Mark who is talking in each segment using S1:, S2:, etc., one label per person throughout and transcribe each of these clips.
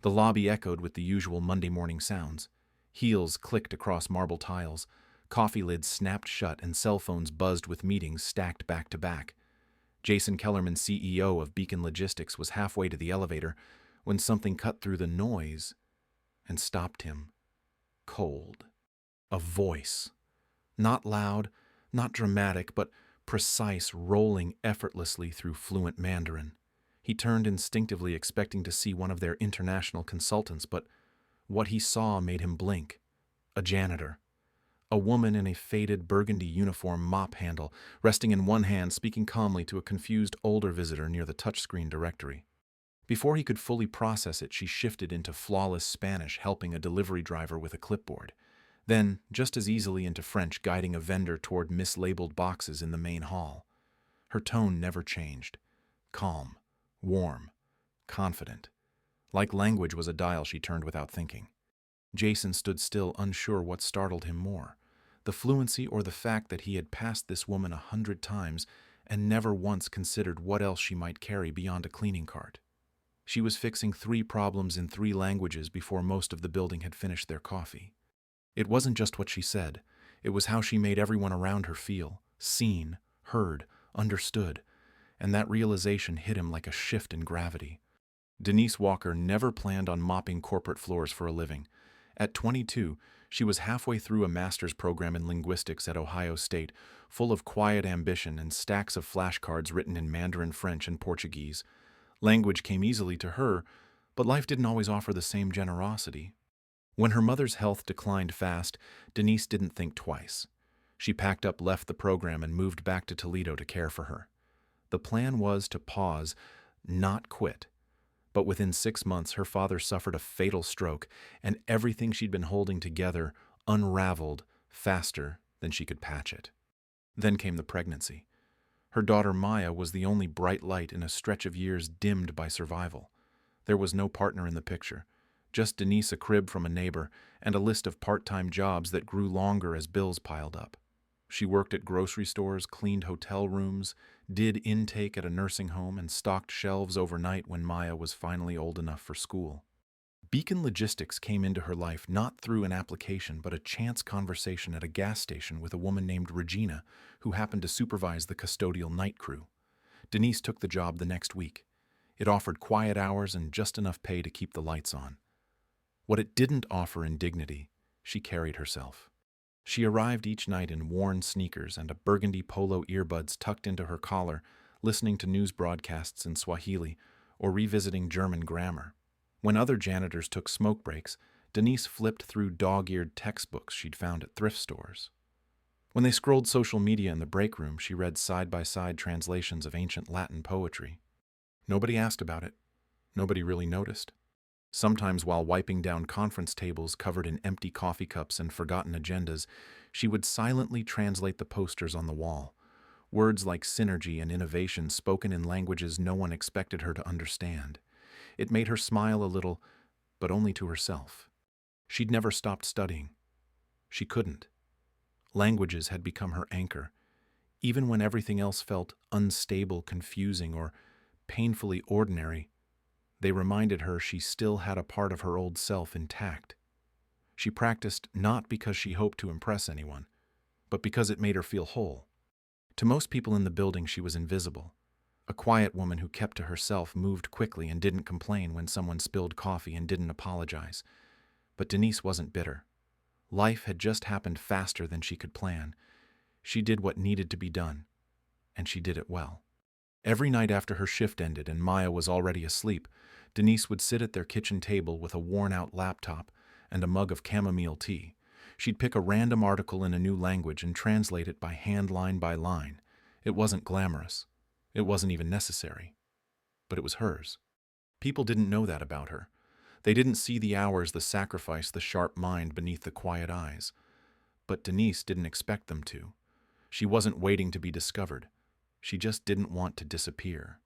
S1: The lobby echoed with the usual Monday morning sounds. Heels clicked across marble tiles, coffee lids snapped shut, and cell phones buzzed with meetings stacked back to back. Jason Kellerman, CEO of Beacon Logistics, was halfway to the elevator when something cut through the noise and stopped him, cold. A voice. Not loud, not dramatic, but precise, rolling effortlessly through fluent Mandarin. He turned instinctively, expecting to see one of their international consultants, but what he saw made him blink. A janitor. A woman in a faded burgundy uniform mop handle, resting in one hand, speaking calmly to a confused older visitor near the touchscreen directory. Before he could fully process it, she shifted into flawless Spanish, helping a delivery driver with a clipboard. Then, just as easily into French, guiding a vendor toward mislabeled boxes in the main hall. Her tone never changed. Calm, warm, confident. Like language was a dial she turned without thinking. Jason stood still, unsure what startled him more, the fluency or the fact that he had passed this woman 100 times and never once considered what else she might carry beyond a cleaning cart. She was fixing 3 problems in 3 languages before most of the building had finished their coffee. It wasn't just what she said, it was how she made everyone around her feel, seen, heard, understood, and that realization hit him like a shift in gravity. Denise Walker never planned on mopping corporate floors for a living. At 22, she was halfway through a master's program in linguistics at Ohio State, full of quiet ambition and stacks of flashcards written in Mandarin, French, and Portuguese. Language came easily to her, but life didn't always offer the same generosity. When her mother's health declined fast, Denise didn't think twice. She packed up, left the program, and moved back to Toledo to care for her. The plan was to pause, not quit. But within 6 months, her father suffered a fatal stroke, and everything she'd been holding together unraveled faster than she could patch it. Then came the pregnancy. Her daughter Maya was the only bright light in a stretch of years dimmed by survival. There was no partner in the picture, just Denise, a crib from a neighbor, and a list of part-time jobs that grew longer as bills piled up. She worked at grocery stores, cleaned hotel rooms, did intake at a nursing home, and stocked shelves overnight when Maya was finally old enough for school. Beacon Logistics came into her life not through an application, but a chance conversation at a gas station with a woman named Regina, who happened to supervise the custodial night crew. Denise took the job the next week. It offered quiet hours and just enough pay to keep the lights on. What it didn't offer in dignity, she carried herself. She arrived each night in worn sneakers and a burgundy polo earbuds tucked into her collar, listening to news broadcasts in Swahili or revisiting German grammar. When other janitors took smoke breaks, Denise flipped through dog-eared textbooks she'd found at thrift stores. When they scrolled social media in the break room, she read side-by-side translations of ancient Latin poetry. Nobody asked about it. Nobody really noticed. Sometimes while wiping down conference tables covered in empty coffee cups and forgotten agendas, she would silently translate the posters on the wall. Words like synergy and innovation spoken in languages no one expected her to understand. It made her smile a little, but only to herself. She'd never stopped studying. She couldn't. Languages had become her anchor. Even when everything else felt unstable, confusing, or painfully ordinary, they reminded her she still had a part of her old self intact. She practiced not because she hoped to impress anyone, but because it made her feel whole. To most people in the building, she was invisible. A quiet woman who kept to herself, moved quickly, and didn't complain when someone spilled coffee and didn't apologize. But Denise wasn't bitter. Life had just happened faster than she could plan. She did what needed to be done, and she did it well. Every night after her shift ended and Maya was already asleep, Denise would sit at their kitchen table with a worn-out laptop and a mug of chamomile tea. She'd pick a random article in a new language and translate it by hand, line by line. It wasn't glamorous. It wasn't even necessary. But it was hers. People didn't know that about her. They didn't see the hours, the sacrifice, the sharp mind beneath the quiet eyes. But Denise didn't expect them to. She wasn't waiting to be discovered. She just didn't want to disappear.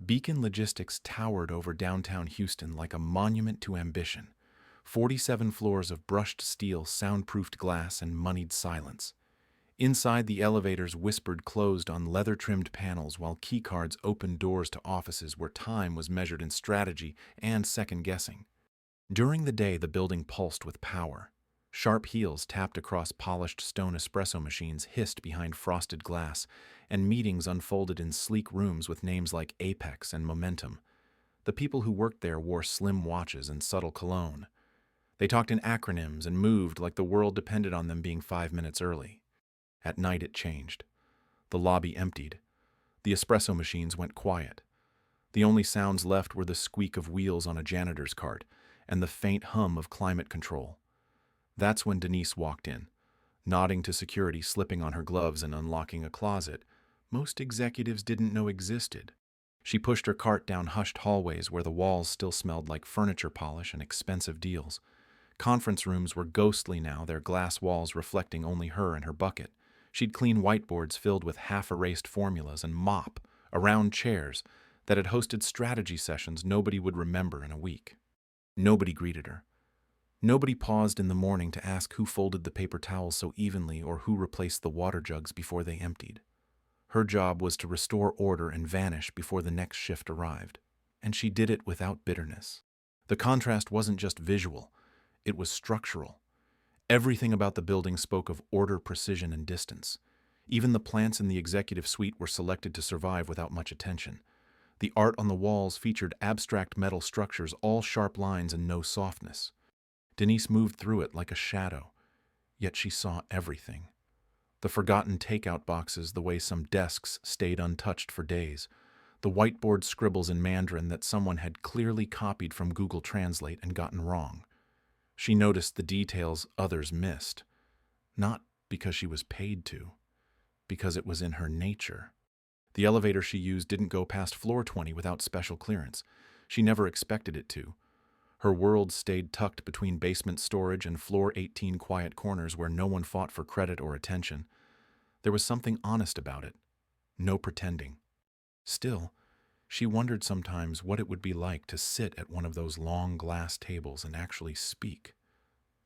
S1: Beacon Logistics towered over downtown Houston like a monument to ambition. 47 floors of brushed steel, soundproofed glass, and moneyed silence. Inside, the elevators whispered closed on leather-trimmed panels while keycards opened doors to offices where time was measured in strategy and second-guessing. During the day, the building pulsed with power. Sharp heels tapped across polished stone espresso machines hissed behind frosted glass, and meetings unfolded in sleek rooms with names like Apex and Momentum. The people who worked there wore slim watches and subtle cologne. They talked in acronyms and moved like the world depended on them being 5 minutes early. At night it changed. The lobby emptied. The espresso machines went quiet. The only sounds left were the squeak of wheels on a janitor's cart and the faint hum of climate control. That's when Denise walked in, nodding to security, slipping on her gloves and unlocking a closet most executives didn't know existed. She pushed her cart down hushed hallways where the walls still smelled like furniture polish and expensive deals. Conference rooms were ghostly now, their glass walls reflecting only her and her bucket. She'd clean whiteboards filled with half-erased formulas and mop around chairs that had hosted strategy sessions nobody would remember in a week. Nobody greeted her. Nobody paused in the morning to ask who folded the paper towels so evenly or who replaced the water jugs before they emptied. Her job was to restore order and vanish before the next shift arrived, and she did it without bitterness. The contrast wasn't just visual, it was structural. Everything about the building spoke of order, precision, and distance. Even the plants in the executive suite were selected to survive without much attention. The art on the walls featured abstract metal structures, all sharp lines and no softness. Denise moved through it like a shadow, yet she saw everything. The forgotten takeout boxes, the way some desks stayed untouched for days, the whiteboard scribbles in Mandarin that someone had clearly copied from Google Translate and gotten wrong. She noticed the details others missed, not because she was paid to, because it was in her nature. The elevator she used didn't go past floor 20 without special clearance. She never expected it to. Her world stayed tucked between basement storage and floor 18 quiet corners where no one fought for credit or attention. There was something honest about it. No pretending. Still, she wondered sometimes what it would be like to sit at one of those long glass tables and actually speak.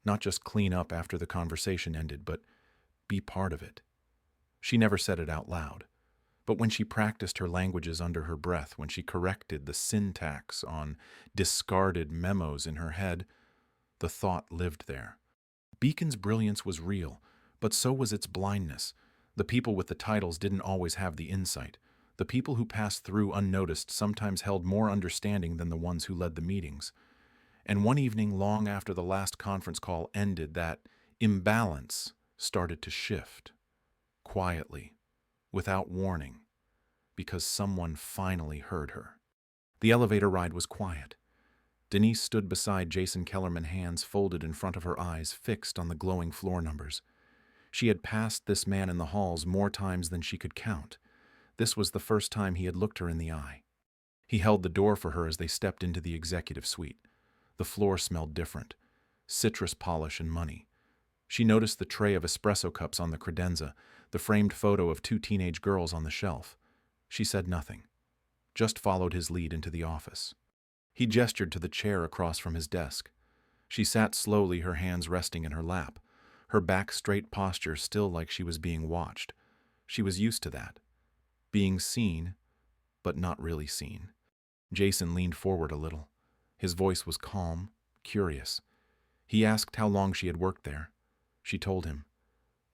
S1: Not just clean up after the conversation ended, but be part of it. She never said it out loud. But when she practiced her languages under her breath, when she corrected the syntax on discarded memos in her head, the thought lived there. Beacon's brilliance was real, but so was its blindness. The people with the titles didn't always have the insight. The people who passed through unnoticed sometimes held more understanding than the ones who led the meetings. And one evening, long after the last conference call ended, that imbalance started to shift. Quietly, without warning, because someone finally heard her. The elevator ride was quiet. Denise stood beside Jason Kellerman, hands folded in front of her eyes, fixed on the glowing floor numbers. She had passed this man in the halls more times than she could count. This was the first time he had looked her in the eye. He held the door for her as they stepped into the executive suite. The floor smelled different. Citrus polish and money. She noticed the tray of espresso cups on the credenza, the framed photo of two teenage girls on the shelf. She said nothing, just followed his lead into the office. He gestured to the chair across from his desk. She sat slowly, her hands resting in her lap, her back straight posture still like she was being watched. She was used to that. Being seen, but not really seen. Jason leaned forward a little. His voice was calm, curious. He asked how long she had worked there. She told him.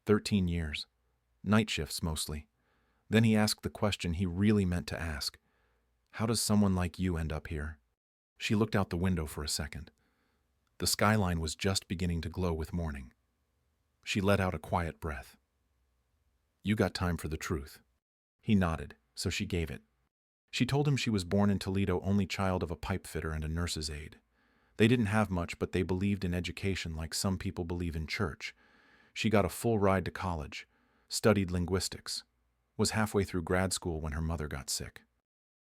S1: 13 years. Night shifts mostly. Then he asked the question he really meant to ask. How does someone like you end up here? She looked out the window for a second. The skyline was just beginning to glow with morning. She let out a quiet breath. You got time for the truth. He nodded, so she gave it. She told him she was born in Toledo, only child of a pipe fitter and a nurse's aide. They didn't have much, but they believed in education like some people believe in church. She got a full ride to college, studied linguistics, was halfway through grad school when her mother got sick.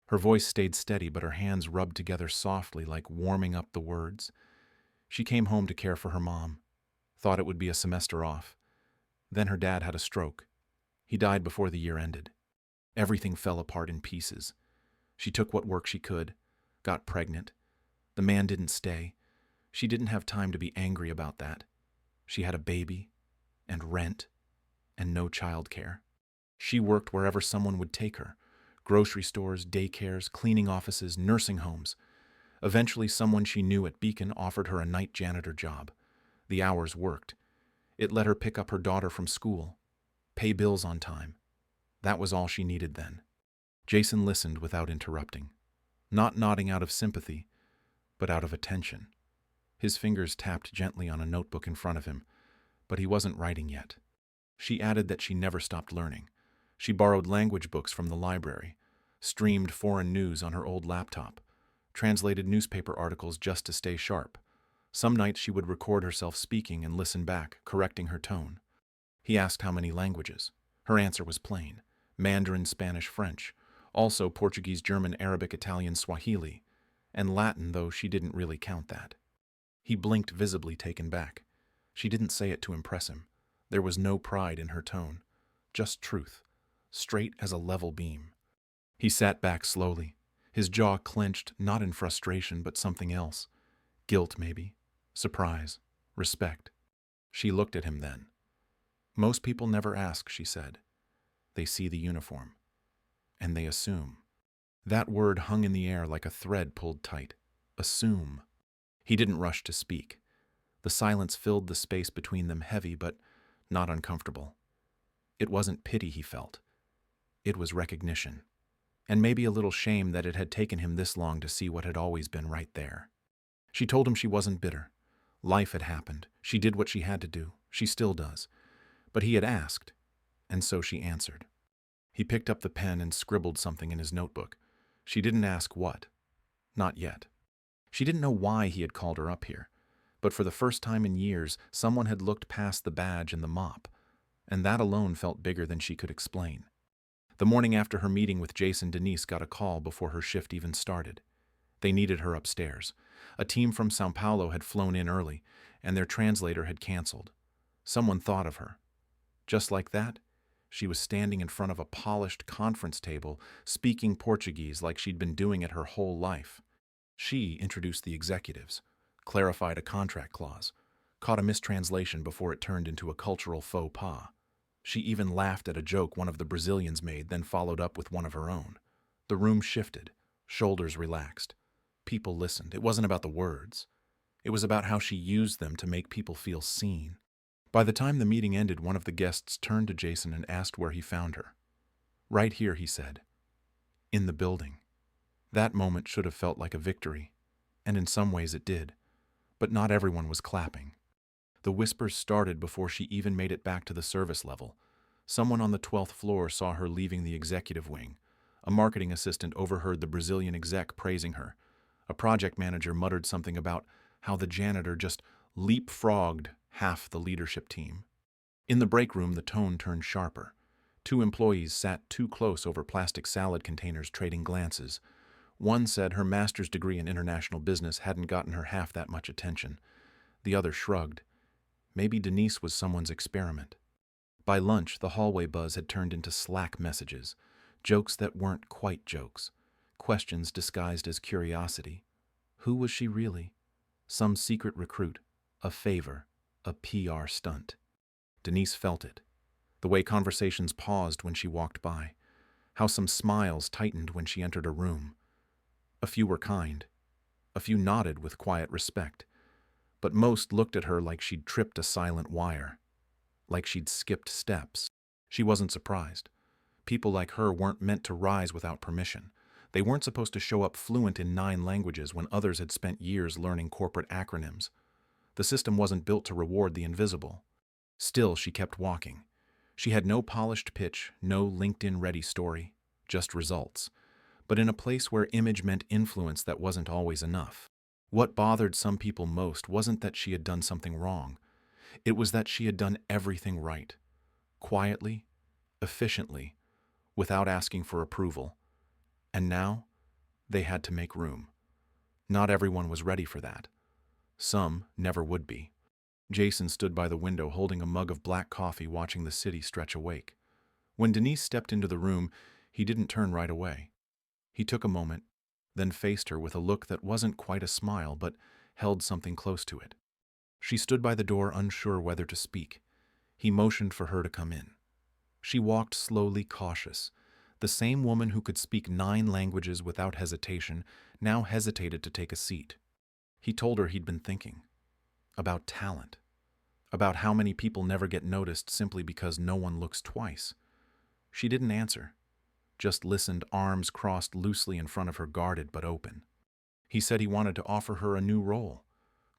S1: Her voice stayed steady, but her hands rubbed together softly like warming up the words. She came home to care for her mom, thought it would be a semester off. Then her dad had a stroke. He died before the year ended. Everything fell apart in pieces. She took what work she could, got pregnant. The man didn't stay. She didn't have time to be angry about that. She had a baby, and rent, and no childcare. She worked wherever someone would take her. Grocery stores, daycares, cleaning offices, nursing homes. Eventually, someone she knew at Beacon offered her a night janitor job. The hours worked. It let her pick up her daughter from school, pay bills on time. That was all she needed then. Jason listened without interrupting, not nodding out of sympathy, but out of attention. His fingers tapped gently on a notebook in front of him, but he wasn't writing yet. She added that she never stopped learning. She borrowed language books from the library, streamed foreign news on her old laptop, translated newspaper articles just to stay sharp. Some nights she would record herself speaking and listen back, correcting her tone. He asked how many languages. Her answer was plain: Mandarin, Spanish, French, also Portuguese, German, Arabic, Italian, Swahili, and Latin, though she didn't really count that. He blinked, visibly taken back. She didn't say it to impress him. There was no pride in her tone, just truth, straight as a level beam. He sat back slowly, his jaw clenched, not in frustration but something else. Guilt, maybe. Surprise. Respect. She looked at him then. Most people never ask, she said. They see the uniform. And they assume. That word hung in the air like a thread pulled tight. Assume. He didn't rush to speak. The silence filled the space between them, heavy but not uncomfortable. It wasn't pity he felt. It was recognition. And maybe a little shame that it had taken him this long to see what had always been right there. She told him she wasn't bitter. Life had happened. She did what she had to do. She still does. But he had asked, and so she answered. He picked up the pen and scribbled something in his notebook. She didn't ask what. Not yet. She didn't know why he had called her up here. But for the first time in years, someone had looked past the badge and the mop, and that alone felt bigger than she could explain. The morning after her meeting with Jason, Denise got a call before her shift even started. They needed her upstairs. A team from Sao Paulo had flown in early, and their translator had canceled. Someone thought of her. Just like that, she was standing in front of a polished conference table, speaking Portuguese like she'd been doing it her whole life. She introduced the executives, clarified a contract clause, caught a mistranslation before it turned into a cultural faux pas. She even laughed at a joke one of the Brazilians made, then followed up with one of her own. The room shifted, shoulders relaxed. People listened. It wasn't about the words. It was about how she used them to make people feel seen. By the time the meeting ended, one of the guests turned to Jason and asked where he found her. Right here, he said. In the building. That moment should have felt like a victory, and in some ways it did. But not everyone was clapping. The whispers started before she even made it back to the service level. Someone on the 12th floor saw her leaving the executive wing. A marketing assistant overheard the Brazilian exec praising her. A project manager muttered something about how the janitor just leapfrogged half the leadership team. In the break room, the tone turned sharper. Two employees sat too close over plastic salad containers, trading glances. One said her master's degree in international business hadn't gotten her half that much attention. The other shrugged. Maybe Denise was someone's experiment. By lunch, the hallway buzz had turned into Slack messages, jokes that weren't quite jokes, questions disguised as curiosity. Who was she really? Some secret recruit, a favor, a PR stunt. Denise felt it. The way conversations paused when she walked by, how some smiles tightened when she entered a room. A few were kind. A few nodded with quiet respect. But most looked at her like she'd tripped a silent wire, like she'd skipped steps. She wasn't surprised. People like her weren't meant to rise without permission. They weren't supposed to show up fluent in 9 languages when others had spent years learning corporate acronyms. The system wasn't built to reward the invisible. Still, she kept walking. She had no polished pitch, no LinkedIn-ready story, just results. But in a place where image meant influence, that wasn't always enough. What bothered some people most wasn't that she had done something wrong. It was that she had done everything right. Quietly, efficiently, without asking for approval. And now, they had to make room. Not everyone was ready for that. Some never would be. Jason stood by the window holding a mug of black coffee, watching the city stretch awake. When Denise stepped into the room, he didn't turn right away. He took a moment, then faced her with a look that wasn't quite a smile but held something close to it. She stood by the door, unsure whether to speak. He motioned for her to come in. She walked slowly, cautious. The same woman who could speak 9 languages without hesitation now hesitated to take a seat. He told her he'd been thinking about talent, about how many people never get noticed simply because no one looks twice. She didn't answer, just listened, arms crossed loosely in front of her, guarded but open. He said he wanted to offer her a new role,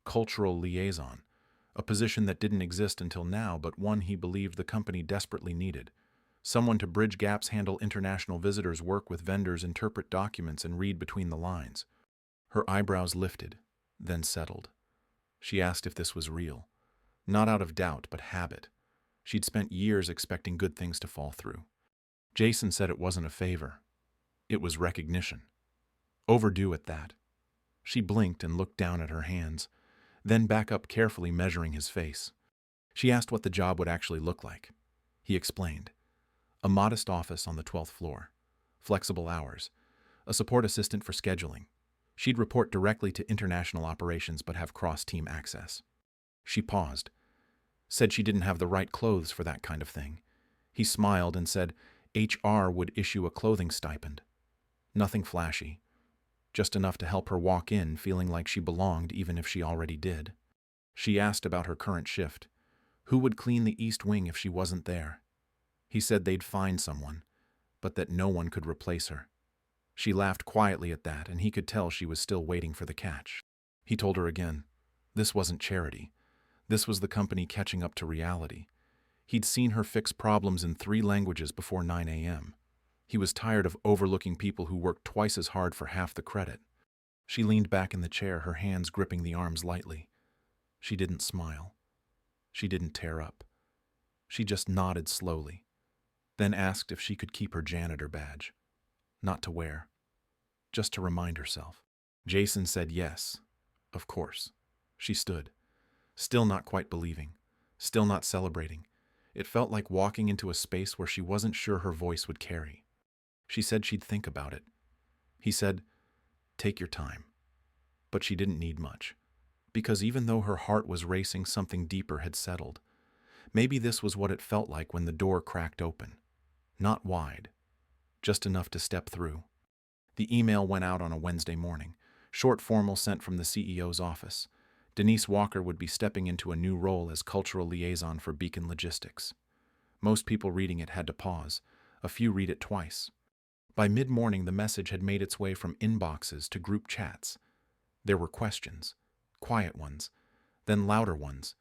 S1: cultural liaison, a position that didn't exist until now, but one he believed the company desperately needed. Someone to bridge gaps, handle international visitors, work with vendors, interpret documents, and read between the lines. Her eyebrows lifted, then settled. She asked if this was real, not out of doubt, but habit. She'd spent years expecting good things to fall through. Jason said it wasn't a favor. It was recognition. Overdue at that. She blinked and looked down at her hands, then back up, carefully measuring his face. She asked what the job would actually look like. He explained. A modest office on the 12th floor, flexible hours, a support assistant for scheduling. She'd report directly to international operations but have cross-team access. She paused, said she didn't have the right clothes for that kind of thing. He smiled and said HR would issue a clothing stipend. Nothing flashy, just enough to help her walk in feeling like she belonged even if she already did. She asked about her current shift. Who would clean the East Wing if she wasn't there? He said they'd find someone, but that no one could replace her. She laughed quietly at that, and he could tell she was still waiting for the catch. He told her again, this wasn't charity. This was the company catching up to reality. He'd seen her fix problems in 3 languages before 9 a.m. He was tired of overlooking people who worked twice as hard for half the credit. She leaned back in the chair, her hands gripping the arms lightly. She didn't smile. She didn't tear up. She just nodded slowly, then asked if she could keep her janitor badge. Not to wear, just to remind herself. Jason said yes, of course. She stood, still not quite believing, still not celebrating. It felt like walking into a space where she wasn't sure her voice would carry. She said she'd think about it. He said, take your time. But she didn't need much, because even though her heart was racing, something deeper had settled. Maybe this was what it felt like when the door cracked open. Not wide, just enough to step through. The email went out on a Wednesday morning, short, formal, sent from the CEO's office. Denise Walker would be stepping into a new role as cultural liaison for Beacon Logistics. Most people reading it had to pause. A few read it twice. By mid-morning, the message had made its way from inboxes to group chats. There were questions, quiet ones, then louder ones.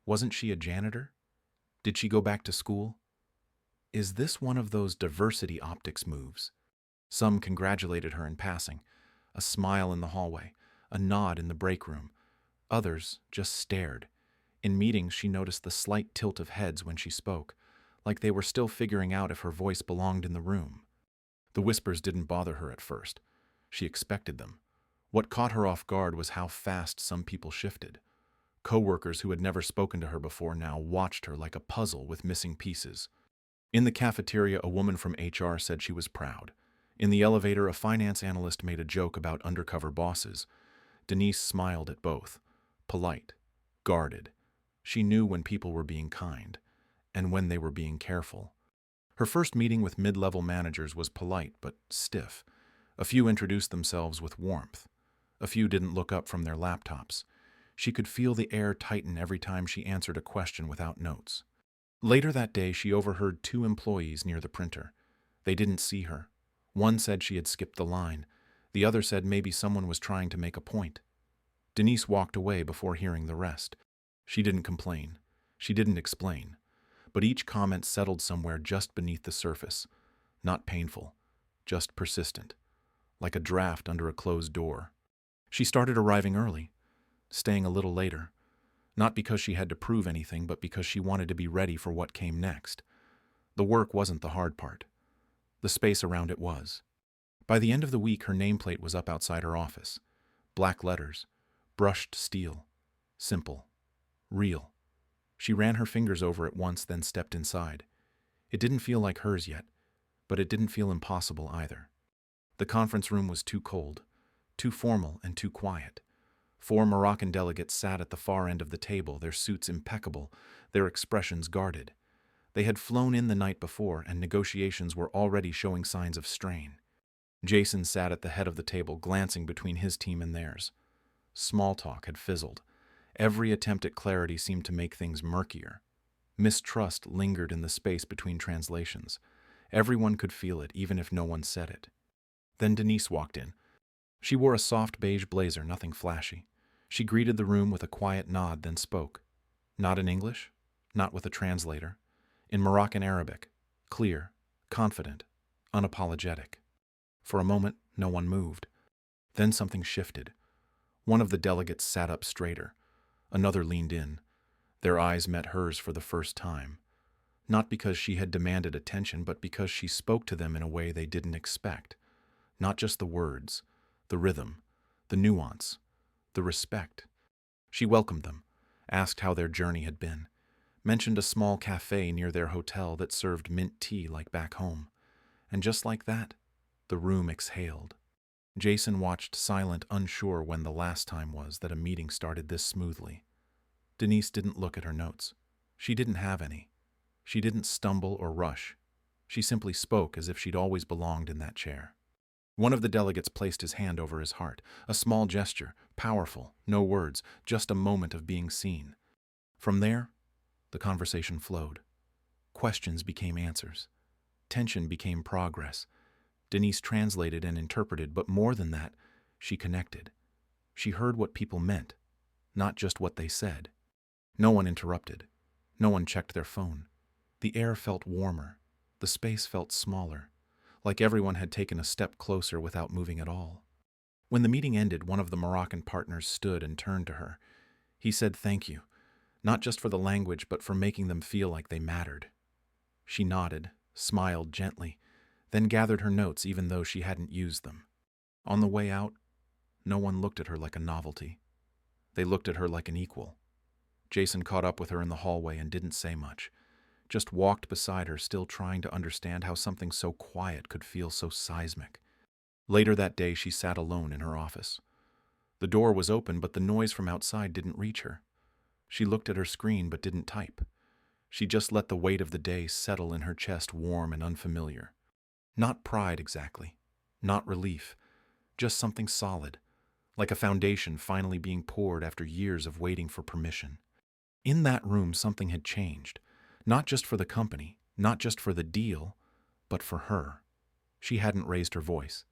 S1: Wasn't she a janitor? Did she go back to school? Is this one of those diversity optics moves? Some congratulated her in passing, a smile in the hallway, a nod in the break room. Others just stared. In meetings, she noticed the slight tilt of heads when she spoke, like they were still figuring out if her voice belonged in the room. The whispers didn't bother her at first. She expected them. What caught her off guard was how fast some people shifted. Co-workers who had never spoken to her before now watched her like a puzzle with missing pieces. In the cafeteria, a woman from HR said she was proud. In the elevator, a finance analyst made a joke about undercover bosses. Denise smiled at both. Polite, guarded. She knew when people were being kind, and when they were being careful. Her first meeting with mid-level managers was polite but stiff. A few introduced themselves with warmth. A few didn't look up from their laptops. She could feel the air tighten every time she answered a question without notes. Later that day, she overheard 2 employees near the printer. They didn't see her. One said she had skipped the line. The other said maybe someone was trying to make a point. Denise walked away before hearing the rest. She didn't complain. She didn't explain. But each comment settled somewhere just beneath the surface. Not painful, just persistent, like a draft under a closed door. She started arriving early, staying a little later, not because she had to prove anything, but because she wanted to be ready for what came next. The work wasn't the hard part. The space around it was. By the end of the week, her nameplate was up outside her office. Black letters, brushed steel, simple, real. She ran her fingers over it once, then stepped inside. It didn't feel like hers yet, but it didn't feel impossible either. The conference room was too cold, too formal, and too quiet. 4 Moroccan delegates sat at the far end of the table, their suits impeccable, their expressions guarded. They had flown in the night before, and negotiations were already showing signs of strain. Jason sat at the head of the table, glancing between his team and theirs. Small talk had fizzled. Every attempt at clarity seemed to make things murkier. Mistrust lingered in the space between translations. Everyone could feel it, even if no one said it. Then Denise walked in. She wore a soft beige blazer, nothing flashy. She greeted the room with a quiet nod, then spoke. Not in English, not with a translator. In Moroccan Arabic, clear, confident, unapologetic. For a moment, no one moved. Then something shifted. One of the delegates sat up straighter. Another leaned in. Their eyes met hers for the first time. Not because she had demanded attention, but because she spoke to them in a way they didn't expect. Not just the words, the rhythm, the nuance, the respect. She welcomed them, asked how their journey had been, mentioned a small cafe near their hotel that served mint tea like back home. And just like that, the room exhaled. Jason watched, silent, unsure when the last time was that a meeting started this smoothly. Denise didn't look at her notes. She didn't have any. She didn't stumble or rush. She simply spoke as if she'd always belonged in that chair. One of the delegates placed his hand over his heart, a small gesture, powerful, no words, just a moment of being seen. From there, the conversation flowed. Questions became answers. Tension became progress. Denise translated and interpreted, but more than that, she connected. She heard what people meant, not just what they said. No one interrupted. No one checked their phone. The air felt warmer. The space felt smaller, like everyone had taken a step closer without moving at all. When the meeting ended, one of the Moroccan partners stood and turned to her. He said thank you, not just for the language, but for making them feel like they mattered. She nodded, smiled gently, then gathered her notes even though she hadn't used them. On the way out, no one looked at her like a novelty. They looked at her like an equal. Jason caught up with her in the hallway and didn't say much, just walked beside her, still trying to understand how something so quiet could feel so seismic. Later that day, she sat alone in her office. The door was open, but the noise from outside didn't reach her. She looked at her screen but didn't type. She just let the weight of the day settle in her chest, warm and unfamiliar. Not pride exactly, not relief, just something solid, like a foundation finally being poured after years of waiting for permission. In that room, something had changed, not just for the company, not just for the deal, but for her. She hadn't raised her voice.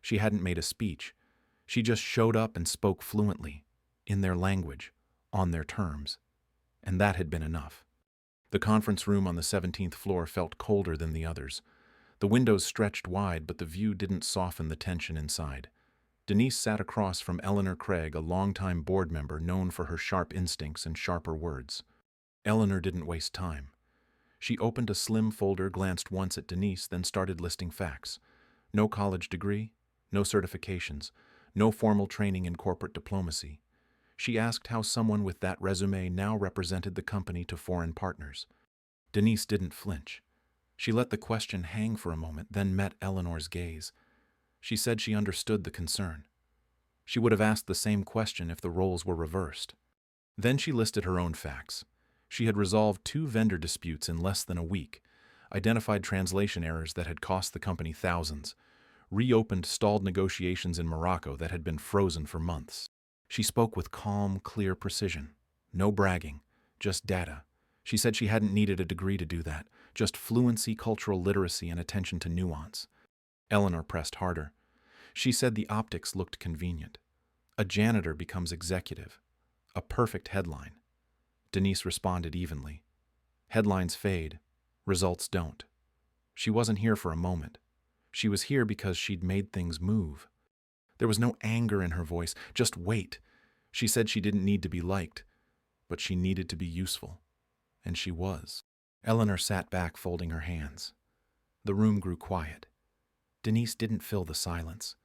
S1: She hadn't made a speech. She just showed up and spoke fluently, in their language, on their terms. And that had been enough. The conference room on the 17th floor felt colder than the others. The windows stretched wide, but the view didn't soften the tension inside. Denise sat across from Eleanor Craig, a longtime board member known for her sharp instincts and sharper words. Eleanor didn't waste time. She opened a slim folder, glanced once at Denise, then started listing facts. No college degree, no certifications, no formal training in corporate diplomacy. She asked how someone with that resume now represented the company to foreign partners. Denise didn't flinch. She let the question hang for a moment, then met Eleanor's gaze. She said she understood the concern. She would have asked the same question if the roles were reversed. Then she listed her own facts. She had resolved 2 vendor disputes in less than a week, identified translation errors that had cost the company thousands, reopened stalled negotiations in Morocco that had been frozen for months. She spoke with calm, clear precision. No bragging, just data. She said she hadn't needed a degree to do that, just fluency, cultural literacy, and attention to nuance. Eleanor pressed harder. She said the optics looked convenient. A janitor becomes executive. A perfect headline. Denise responded evenly. Headlines fade. Results don't. She wasn't here for a moment. She was here because she'd made things move. There was no anger in her voice, just weight. She said she didn't need to be liked, but she needed to be useful. And she was. Eleanor sat back, folding her hands. The room grew quiet. Denise didn't fill the silence.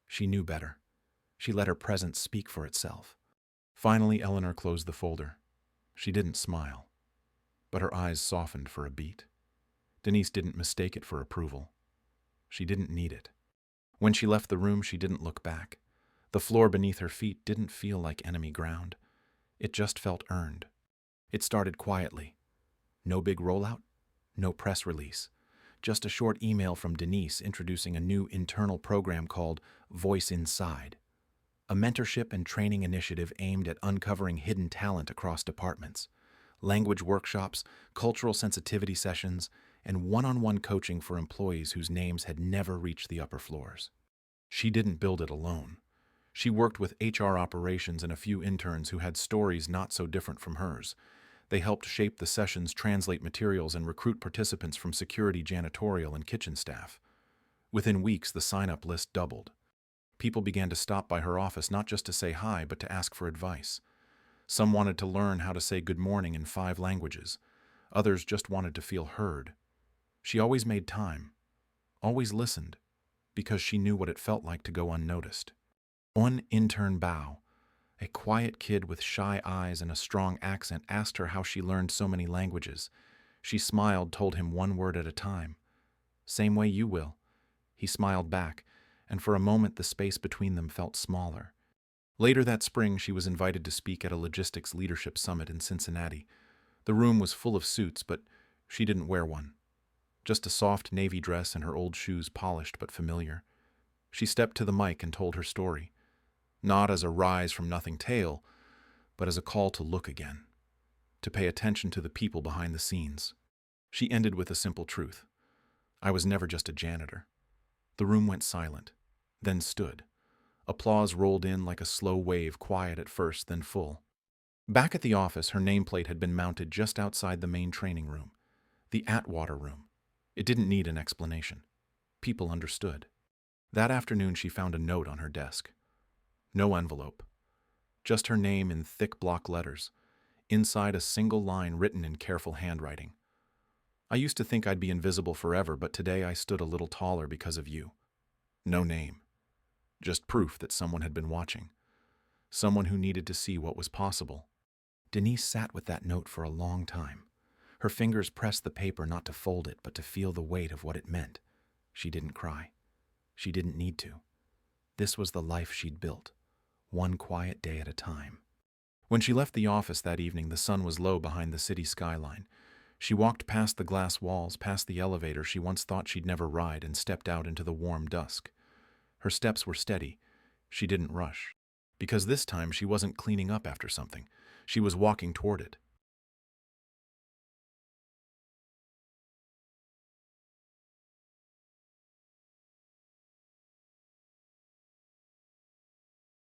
S1: She knew better. She let her presence speak for itself. Finally, Eleanor closed the folder. She didn't smile, but her eyes softened for a beat. Denise didn't mistake it for approval. She didn't need it. When she left the room, she didn't look back. The floor beneath her feet didn't feel like enemy ground. It just felt earned. It started quietly. No big rollout, no press release. Just a short email from Denise introducing a new internal program called Voice Inside, a mentorship and training initiative aimed at uncovering hidden talent across departments, language workshops, cultural sensitivity sessions, and one-on-one coaching for employees whose names had never reached the upper floors. She didn't build it alone. She worked with HR operations and a few interns who had stories not so different from hers. They helped shape the sessions, translate materials, and recruit participants from security, janitorial, and kitchen staff. Within weeks, the sign-up list doubled. People began to stop by her office not just to say hi, but to ask for advice. Some wanted to learn how to say good morning in 5 languages. Others just wanted to feel heard. She always made time, always listened, because she knew what it felt like to go unnoticed. One intern Bao, a quiet kid with shy eyes and a strong accent, asked her how she learned so many languages. She smiled, told him one word at a time. "Same way you will." He smiled back, and for a moment the space between them felt smaller. Later that spring, she was invited to speak at a logistics leadership summit in Cincinnati. The room was full of suits, but she didn't wear one. Just a soft navy dress and her old shoes, polished but familiar. She stepped to the mic and told her story. Not as a rise from nothing tale, but as a call to look again, to pay attention to the people behind the scenes. She ended with a simple truth. I was never just a janitor. The room went silent, then stood. Applause rolled in like a slow wave, quiet at first, then full. Back at the office, her nameplate had been mounted just outside the main training room, the Atwater room. It didn't need an explanation. People understood. That afternoon, she found a note on her desk. No envelope. Just her name in thick block letters. Inside, a single line written in careful handwriting. I used to think I'd be invisible forever, but today I stood a little taller because of you. No name. Just proof that someone had been watching. Someone who needed to see what was possible. Denise sat with that note for a long time. Her fingers pressed the paper not to fold it, but to feel the weight of what it meant. She didn't cry. She didn't need to. This was the life she'd built, one quiet day at a time. When she left the office that evening, the sun was low behind the city skyline. She walked past the glass walls, past the elevator she once thought she'd never ride, and stepped out into the warm dusk. Her steps were steady. She didn't rush. Because this time she wasn't cleaning up after something. She was walking toward it.